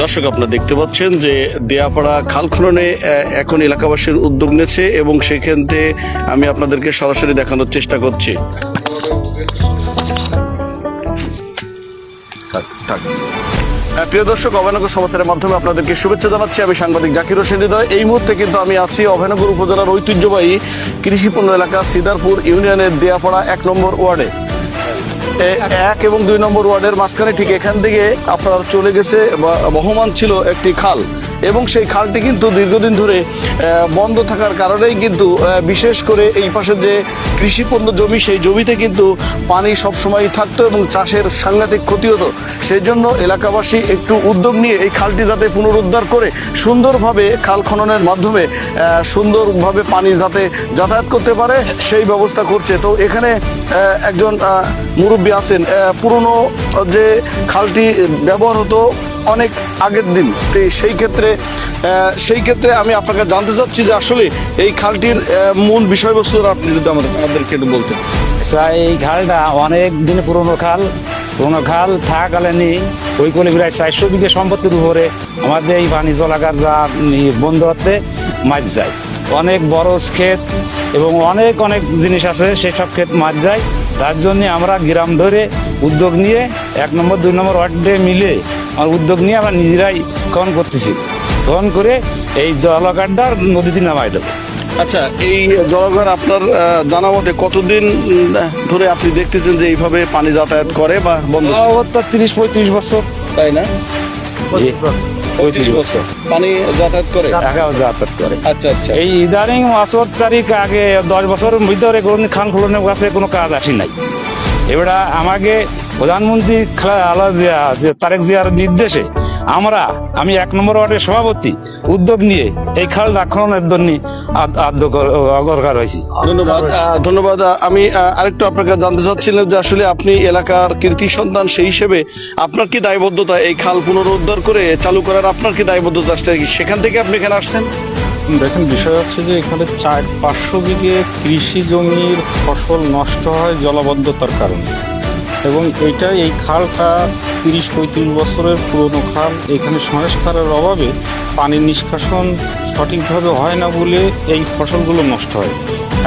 দর্শক, আপনারা দেখতে পাচ্ছেন যে দেয়াপাড়া খাল খননে এখন এলাকাবাসীর উদ্যোগ নিয়েছে এবং সেখান থেকে আমি আপনাদেরকে সরাসরি দেখানোর চেষ্টা করছি। প্রিয় দর্শক, অভয়নগর সমাচারের মাধ্যমে আপনাদেরকে শুভেচ্ছা জানাচ্ছি। আমি সাংবাদিক জাকির হোসেন হৃদয়। এই মুহূর্তে কিন্তু আমি আছি অভয়নগর উপজেলার ঐতিহ্যবাহী কৃষিপণ্য এলাকা সিদারপুর ইউনিয়নের দেয়াপাড়া 1 নম্বর ওয়ার্ডে। 1 এবং 2 নম্বর ওয়ার্ডের মাঝখানে ঠিক এখান থেকে আপনার চলে গেছে বহমান ছিল একটি খাল, এবং সেই খালটি কিন্তু দীর্ঘদিন ধরে বন্ধ থাকার কারণেই কিন্তু বিশেষ করে এই পাশে যে কৃষিপণ্য জমি, সেই জমিতে কিন্তু পানি সবসময় থাকতো এবং চাষের সাংঘাতিক ক্ষতি হতো। সেই জন্য এলাকাবাসী একটু উদ্যোগ নিয়ে এই খালটি যাতে পুনরুদ্ধার করে সুন্দরভাবে খাল খননের মাধ্যমে সুন্দরভাবে পানি যাতে যাতায়াত করতে পারে সেই ব্যবস্থা করছে। তো এখানে একজন মুরব্বী আছেন। পুরনো যে খালটি ব্যবহার হতো অনেক আগের দিন, তো সেই ক্ষেত্রে আমি আপনাকে জানতে চাচ্ছি যে আসলে এই খালটির মূল বিষয়বস্তু আপনি যদি আমাদেরকে একটু বলতেন। এই খালটা অনেক দিন পুরনো খাল থাকাকালীন ওই কোলে প্রায় 400 বিঘে সম্পত্তির উপরে আমাদের এই পানি জলাগার যা বন্ধ হতে মাছ যায়। অনেক বড় ক্ষেত এবং অনেক জিনিস আছে, সেসব ক্ষেত মাছ যায়। তার জন্য আমরা গ্রাম ধরে উদ্যোগ নিয়ে 1 নম্বর 2 নম্বর ওয়ার্ডে মিলে উদ্যোগ নিয়ে আমরা নিজেরাই খনন করতেছি। খনন করে এই জলাগারটা নদীতে নামাই দেবো। আচ্ছা, এই জলাগার আপনার জানা মতে কতদিন ধরে আপনি দেখতেছেন যে এইভাবে পানি যাতায়াত করে বা বন্ধ? 30-35 বছর, তাই না? 35 বছর পানি যাতায়াত করে। যাতায়াত করে। আচ্ছা আচ্ছা। এই ইদানিং বছর চারিক আগে 10 বছরের ভিতরে কোনো খাল খননের কাছে কোনো কাজ আসি নাই। এবার আমাকে প্রধানমন্ত্রী তারেক জিয়ার নির্দেশে আমি 1 নম্বর ওয়ার্ডের সভাপতি উদ্যোগ নিয়ে এই খাল খননের জন্য অগ্রসর হয়েছি। ধন্যবাদ। আমি আরেকটু আপনাকে জানতে চাচ্ছিলাম যে আসলে আপনি এলাকার কৃতি সন্তান, সেই হিসেবে আপনার কি দায়বদ্ধতা এই খাল পুনরুদ্ধার করে চালু করার? আপনার কি দায়বদ্ধতা আসছে? সেখান থেকে আপনি এখানে আসছেন? দেখেন, বিষয় হচ্ছে যে এখানে 400-500 বিঘে কৃষি জমির ফসল নষ্ট হয় জলাবদ্ধতার কারণে, এবং এই খালটা 30-35 বছরের পুরনো খাল। এখানে সংস্কারের অভাবে পানির নিষ্কাশন সঠিকভাবে হয় না বলে এই ফসলগুলো নষ্ট হয়।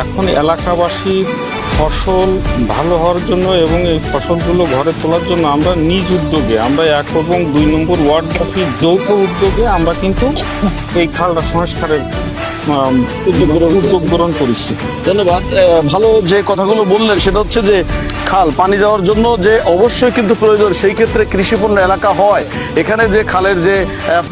এখন এলাকাবাসীর ফসল ভালো হওয়ার জন্য এবং এই ফসলগুলো ঘরে তোলার জন্য আমরা নিজ উদ্যোগে, আমরা 1 এবং 2 নম্বর ওয়ার্ডবাসীর যৌথ উদ্যোগে আমরা কিন্তু এই খালটা সংস্কারের উদ্যোগ গ্রহণ করেছি। ধন্যবাদ। ভালো যে কথাগুলো বললেন সেটা হচ্ছে যে খাল পানি যাওয়ার জন্য যে অবশ্যই কিন্তু প্রয়োজন, সেই ক্ষেত্রে কৃষিপূর্ণ এলাকা হয় এখানে যে খালের যে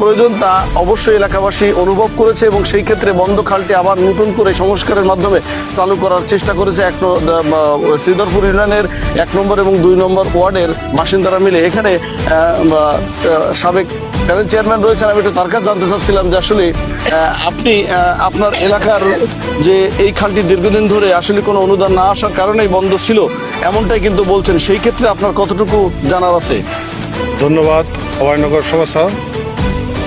প্রয়োজন তা অবশ্যই এলাকাবাসী অনুভব করেছে, এবং সেই ক্ষেত্রে বন্ধ খালটি আবার নতুন করে সংস্কারের মাধ্যমে চালু করার চেষ্টা করেছে সিদারপুর ইউনিয়নের 1 নম্বর এবং 2 নম্বর ওয়ার্ডের বাসিন্দারা মিলে। এখানে সাবেক চেয়ারম্যান রয়েছেন, আমি একটু তার কাছে জানতে চাচ্ছিলাম যে আসলে আপনি আপনার এলাকার যে এই খালটি দীর্ঘদিন ধরে আসলে কোনো অনুদান না আসার কারণেই বন্ধ ছিল এমনটাই কিন্তু বলছেন, সেই ক্ষেত্রে আপনার কতটুকু জানার আছে? ধন্যবাদ অভয়নগর সমাচার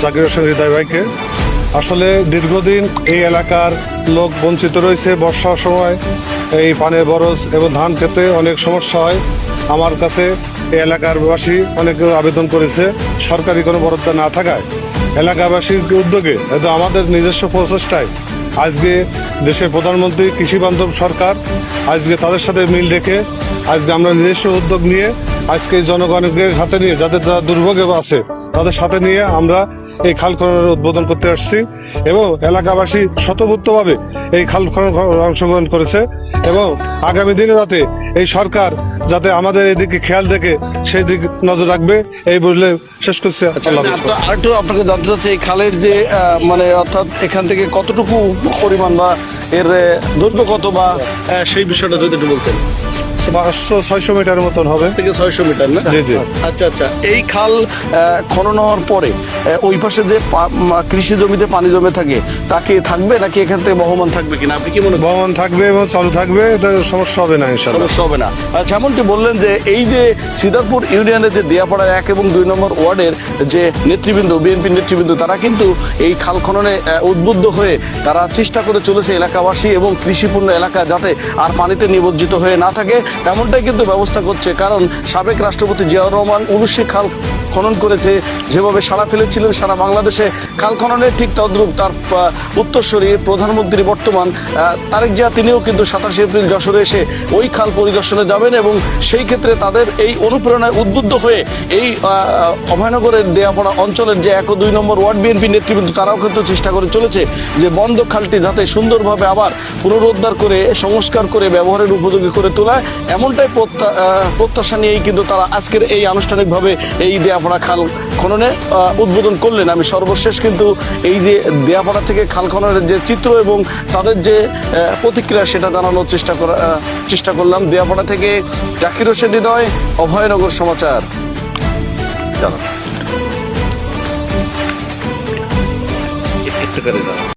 জাকির হোসেন হৃদয় ভাইকে। আসলে দীর্ঘদিন এই এলাকার লোক বঞ্চিত রয়েছে। বর্ষার সময় এই পানির বরজ এবং ধান খেতে অনেক সমস্যা হয়। আমার কাছে এই এলাকার বাসী অনেকে আবেদন করেছে, সরকারি কোনো বরাদ্দ না থাকায় এলাকাবাসীর উদ্যোগে আমাদের নিজস্ব প্রচেষ্টায় আজকে দেশের প্রধানমন্ত্রী কৃষি বান্ধব সরকার, আজকে তাদের সাথে মিল রেখে আজকে আমরা নিজস্ব উদ্যোগ নিয়ে আজকে জনগণের হাতে নিয়ে, যাদের যারা দুর্ভোগে আছে তাদের সাথে নিয়ে আমরা এই খাল খননের উদ্বোধন করতে আসছি, এবং এলাকাবাসী স্বতঃস্ফূর্তভাবে এই খাল খনন অংশগ্রহণ করেছে, এবং আগামী দিনে যাতে এই সরকার যাতে আমাদের এদিকে খেয়াল দেখে সেই দিক নজর রাখবে এই বললে শেষ করছি। আরেকটু আপনাকে জানতে চাচ্ছি এই খালের যে মানে অর্থাৎ এখান থেকে কতটুকু পরিমাণ বা এর দৈর্ঘ্য কত বা সেই বিষয়টা যদি একটু বলতেন। 500-600 মিটার মতন হবে, থেকে 600 মিটার না? জি জি। আচ্ছা আচ্ছা। এই খাল খনন হওয়ার পরে ওই পাশে যে কৃষি জমিতে পানি জমে থাকে তাকে থাকবে নাকি এখান থেকে বহমান থাকবে কিনা আপনি কি মনে করেন? বহমান থাকবে এবং চালু থাকবে, এটা সমস্যা হবে না ইনশাআল্লাহ। সমস্যা হবে না। যেমনটি বললেন যে এই যে সিদারপুর ইউনিয়নের যে দেয়াপাড়ার 1 এবং 2 নম্বর ওয়ার্ডের যে নেতৃবৃন্দ, বিএনপি নেতৃবৃন্দ, তারা কিন্তু এই খাল খননে উদ্বুদ্ধ হয়ে তারা চেষ্টা করে চলেছে এলাকাবাসী এবং কৃষিপূর্ণ এলাকা যাতে আর পানিতে নিমজ্জিত হয়ে না থাকে তেমনটাই কিন্তু ব্যবস্থা করছে। কারণ সাবেক রাষ্ট্রপতি জিয়াউর রহমান 19 খাল খনন করেছে, যেভাবে সাড়া ফেলেছিলেন সারা বাংলাদেশে খাল খননের, ঠিক তদ্রূপ তার উত্তরসূরি প্রধানমন্ত্রী বর্তমান তারেক জিয়া তিনিও কিন্তু 27 এপ্রিল যশোরে এসে ওই খাল পরিদর্শনে যাবেন এবং সেই ক্ষেত্রে তাদের এই অনুপ্রেরণায় উদ্বুদ্ধ হয়ে এই অভয়নগরের দেয়াপাড়া অঞ্চলের যে 1 ও 2 নম্বর ওয়ার্ড বিএনপি নেতৃবৃন্দ তারাও কিন্তু চেষ্টা করে চলেছে যে বন্ধ খালটি যাতে সুন্দরভাবে আবার পুনরুদ্ধার করে সংস্কার করে ব্যবহারের উপযোগী করে তোলা, এমনটাই প্রত্যাশা নিয়েই কিন্তু তারা আজকের এই আনুষ্ঠানিকভাবে এই দেয়াপাড়া খাল খননে উদ্বোধন করলেন। আমি সর্বশেষ কিন্তু এই যে দেয়াপাড়া থেকে খাল খননের যে চিত্র এবং তাদের যে প্রতিক্রিয়া সেটা জানানোর চেষ্টা করলাম। দেয়াপাড়া থেকে জাকির হোসেন হৃদয়, অভয়নগর সমাচার। জানান একটু করে দাও।